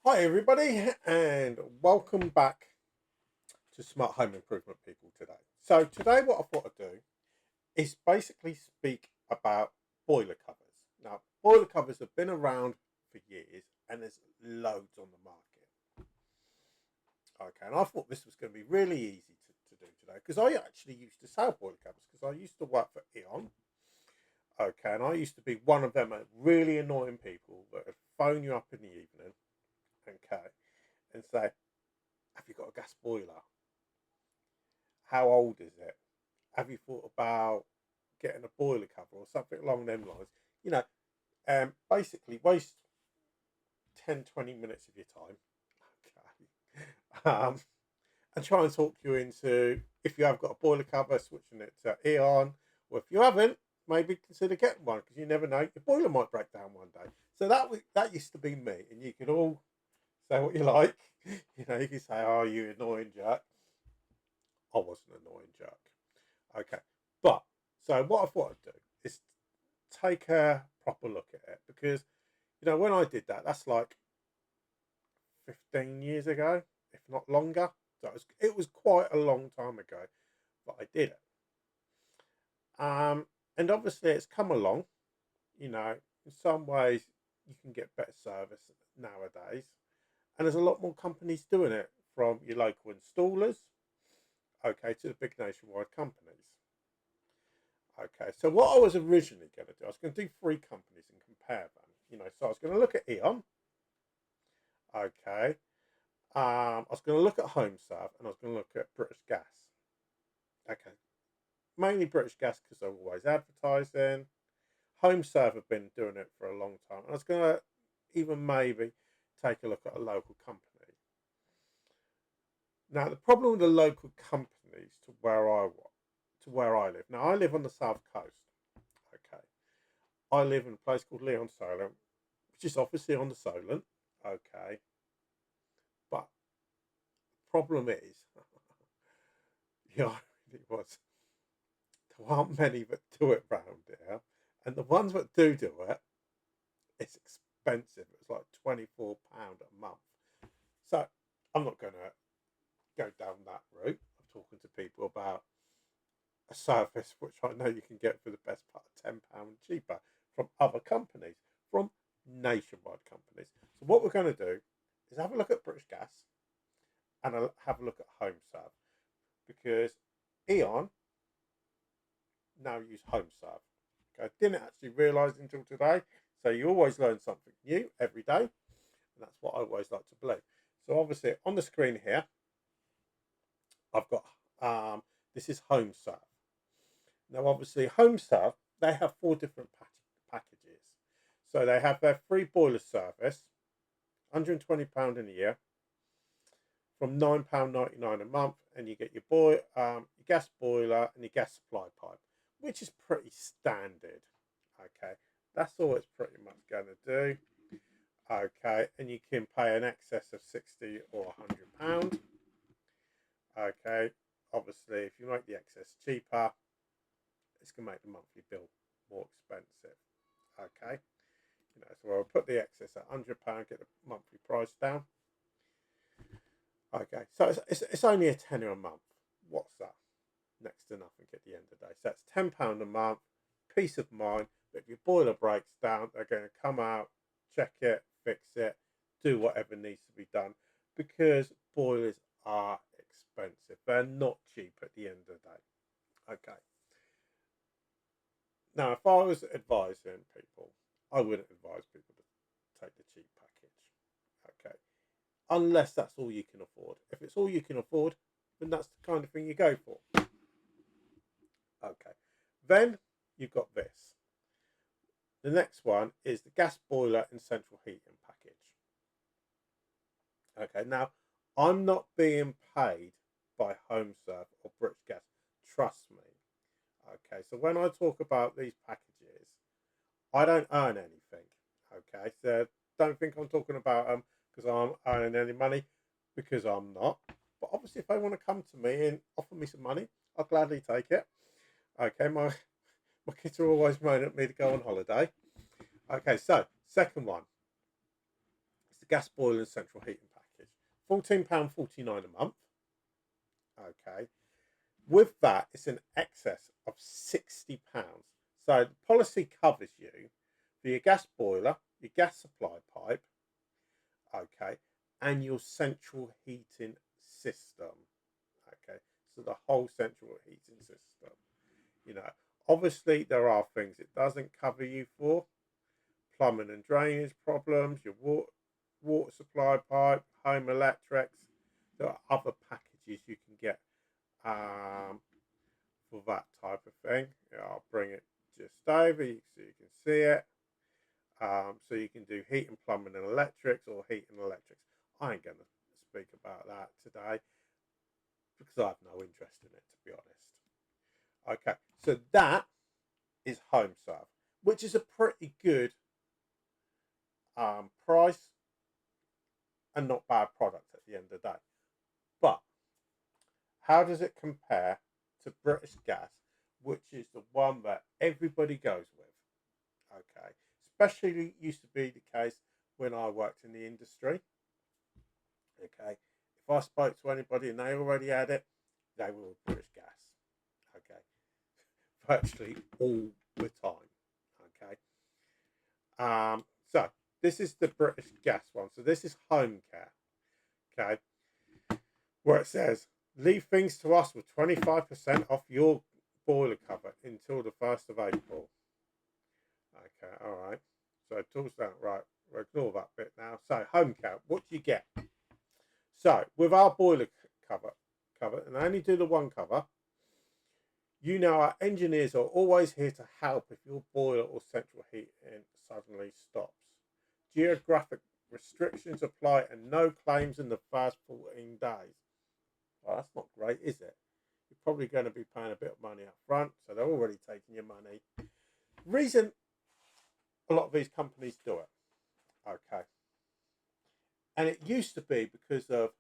Hi everybody and welcome back to Smart Home Improvement People today. So today what I thought I'd do is basically speak about boiler covers. Now boiler covers have been around for years and there's loads on the market. Okay, and I thought this was going to be really easy to do today because I actually used to sell boiler covers because I used to work for Eon. Okay, and I used to be one of them really annoying people that would phone you up in the evening, okay, and say, have you got a gas boiler? How old is it? Have you thought about getting a boiler cover or something along them lines? You know, basically waste 10, 20 minutes of your time. Okay. And try and talk you into, if you have got a boiler cover, switching it to Eon, or if you haven't, maybe consider getting one because you never know, your boiler might break down one day. So that used to be me, and you could all say what you like. You could say, "Oh, you annoying jerk." I wasn't an annoying jerk. Okay. But so what I thought I'd do is take a proper look at it because when I did that, that's like 15 years ago, if not longer. So it was quite a long time ago that I did it. And obviously it's come along, in some ways you can get better service nowadays. And there's a lot more companies doing it, from your local installers, okay, to the big nationwide companies. Okay, so what I was originally going to do, I was going to do three companies and compare them. So I was going to look at Eon. Okay, I was going to look at HomeServe, and I was going to look at British Gas. Okay, mainly British Gas because they're always advertising. HomeServe have been doing it for a long time, and I was going to even maybe take a look at a local company. Now, the problem with the local companies to where I live. Now, I live on the south coast. Okay, I live in a place called Leon Solent, which is obviously on the Solent. Okay, but the problem is, yeah, it was, there aren't many that do it round here, and the ones that do it, it's expensive. It's like £24 a month. So I'm not going to go down that route of talking to people about a service which I know you can get for the best part of £10 cheaper from other companies, from nationwide companies. So what we're going to do is have a look at British Gas and have a look at HomeServe, because Eon now use HomeServe. Okay, I didn't actually realise until today. So you always learn something new every day, and that's what I always like to believe. So obviously on the screen here, I've got this is HomeServe. Now obviously HomeServe, they have four different packages. So they have their free boiler service, £120 in a year, from £9.99 a month, and you get your gas boiler and your gas supply pipe, which is pretty standard. Okay, that's all it's pretty much going to do. Okay, and you can pay an excess of £60 or £100. Okay, obviously, if you make the excess cheaper, it's going to make the monthly bill more expensive. Okay, so I'll put the excess at £100, get the monthly price down. Okay, so it's only a tenner a month. What's that? Next to nothing at the end of the day. So that's £10 a month, peace of mind. But if your boiler breaks down, they're going to come out, check it, fix it, do whatever needs to be done, because boilers are expensive. They're not cheap at the end of the day. Okay. Now, if I was advising people, I wouldn't advise people to take the cheap package. Okay. Unless that's all you can afford. If it's all you can afford, then that's the kind of thing you go for. Okay. Then you've got this. The next one is the gas boiler and central heating package. Okay. Now, I'm not being paid by HomeServe or British Gas. Trust me. Okay. So when I talk about these packages, I don't earn anything. Okay. So don't think I'm talking about them because I'm earning any money, because I'm not. But obviously, if they want to come to me and offer me some money, I'll gladly take it. Okay, my kids are always moaning at me to go on holiday. Okay, so second one is the gas boiler and central heating package. £14.49 a month. Okay. With that, it's in excess of £60. So the policy covers you for your gas boiler, your gas supply pipe, okay, and your central heating system. Okay, so the whole central heating system. You know, obviously there are things it doesn't cover you for: plumbing and drainage problems, your water supply pipe, home electrics. There are other packages you can get for that type of thing. I'll bring it just over so you can see it. So you can do heating, plumbing and electrics, or heat and electrics. I ain't going to speak about that today because I have no interest in it, to be honest. Okay, so that is HomeServe, which is a pretty good price and not bad product at the end of the day. But how does it compare to British Gas, which is the one that everybody goes with? Okay, especially used to be the case when I worked in the industry. Okay, if I spoke to anybody and they already had it, they were with British Gas. Okay, virtually all the time. Okay, so this is the British Gas one. So this is home care. Okay, where it says leave things to us with 25% off your boiler cover until the 1st of April. Okay, all right. So tools down, right. We'll ignore that bit now. So home care, what do you get? So with our boiler cover, and I only do the one cover, you know our engineers are always here to help if your boiler or central heating suddenly stops. Geographic restrictions apply and no claims in the first 14 days. Well, that's not great, is it? You're probably going to be paying a bit of money up front, so they're already taking your money. Reason a lot of these companies do it, okay, and it used to be because of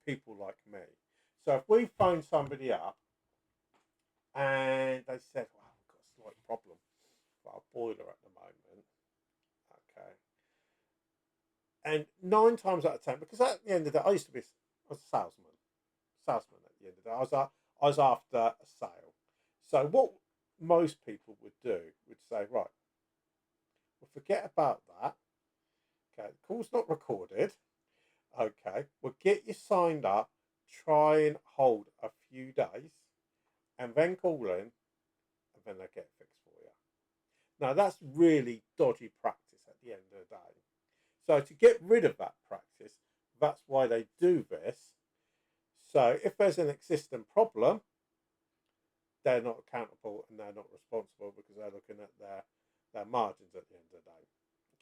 people like me. So if we phone somebody up and they said, well, we've got a slight problem with our boiler at the moment, okay, and 9 times out of 10, because at the end of the day, I was a salesman at the end of the day. I was after a sale. So what most people would do would say, right, well, forget about that. Okay, the call's not recorded. Okay, we'll get you signed up, try and hold a few days, and then call in, and then they get it fixed for you. Now, that's really dodgy practice at the end of the day. So to get rid of that practice, that's why they do this. So if there's an existing problem, they're not accountable and they're not responsible because they're looking at their margins at the end of the day.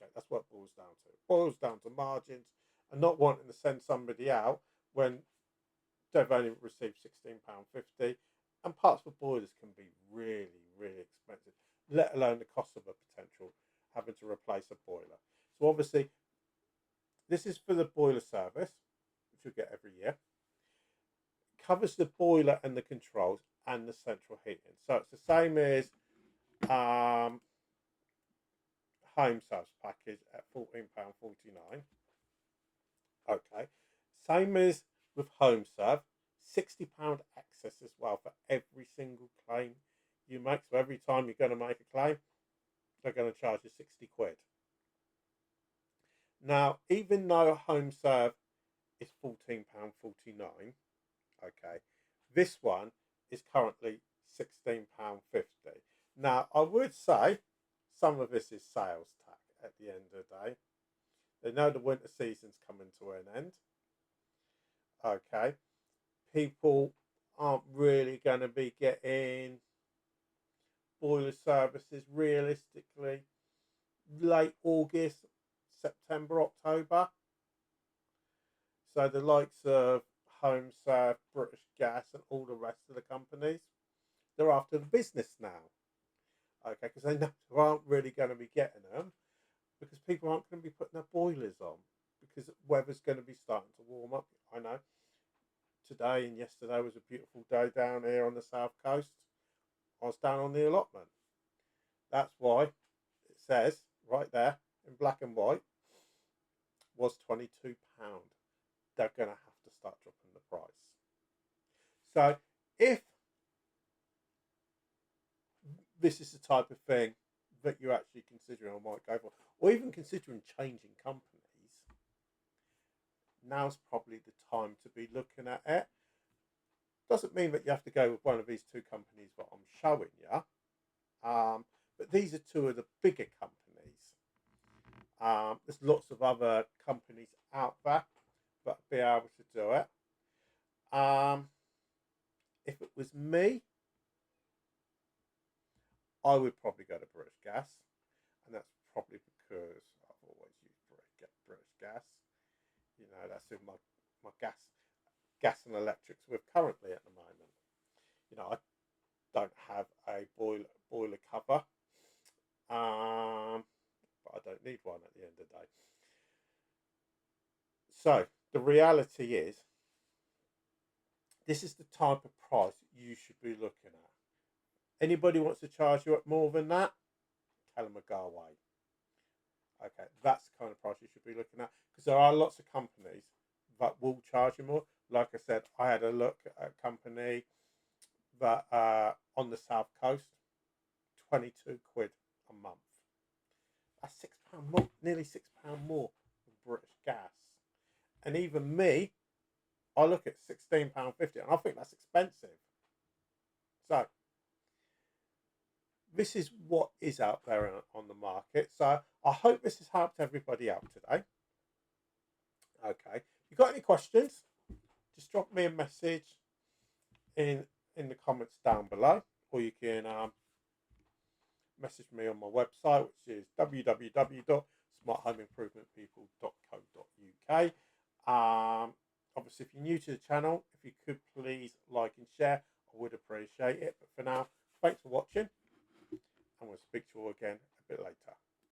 Okay, that's what it boils down to. It boils down to margins and not wanting to send somebody out when they've only received £16.50. And parts for boilers can be really, really expensive, let alone the cost of a potential having to replace a boiler. So obviously, this is for the boiler service, which you'll get every year. Covers the boiler and the controls and the central heating. So it's the same as HomeServe's package at £14.49. Okay. Same as with HomeServe, £60 excess as well for every single claim you make. So every time you're going to make a claim, they're going to charge you 60 quid. Now, even though HomeServe is £14.49, okay, this one is currently £16.50. Now, I would say some of this is sales tax at the end of the day. They know the winter season's coming to an end. Okay, people aren't really going to be getting boiler services realistically late August, September, October. So the likes of HomeServe, British Gas, and all the rest of the companies, they're after the business now. Okay, because they know they aren't really going to be getting them because people aren't going to be putting their boilers on because weather's going to be starting to warm up. I know today and yesterday was a beautiful day down here on the south coast. I was down on the allotment. That's why it says right there in black and white, was £22. They're going to have to start dropping the price. So if this is the type of thing that you're actually considering or might go for, or even considering changing companies, now's probably the time to be looking at it. Doesn't mean that you have to go with one of these two companies that I'm showing you, but these are two of the bigger companies. There's lots of other companies out there that be able to do it. If it was me, I would probably go to British Gas, and that's probably because I've always used British Gas. You know, that's who my gas and electrics with currently at the moment. You know, I don't have a boiler cover, but I don't need one at the end of the day. So the reality is, this is the type of price you should be looking at. Anybody wants to charge you up more than that, tell them to go away. Okay, that's the kind of price you should be looking at, because there are lots of companies that will charge you more. Like I said, I had a look at a company that on the south coast, £22 a month. That's £6 more, nearly £6 more than British Gas. And even me, I look at £16.50, and I think that's expensive. So this is what is out there on the market. So I hope this has helped everybody out today. Okay, if you've got any questions, just drop me a message in the comments down below, or you can message me on my website, which is www.smarthomeimprovement.people.co.uk. Obviously, if you're new to the channel, if you could please like and share, I would appreciate it. But for now, thanks for watching, and we'll speak to you all again a bit later.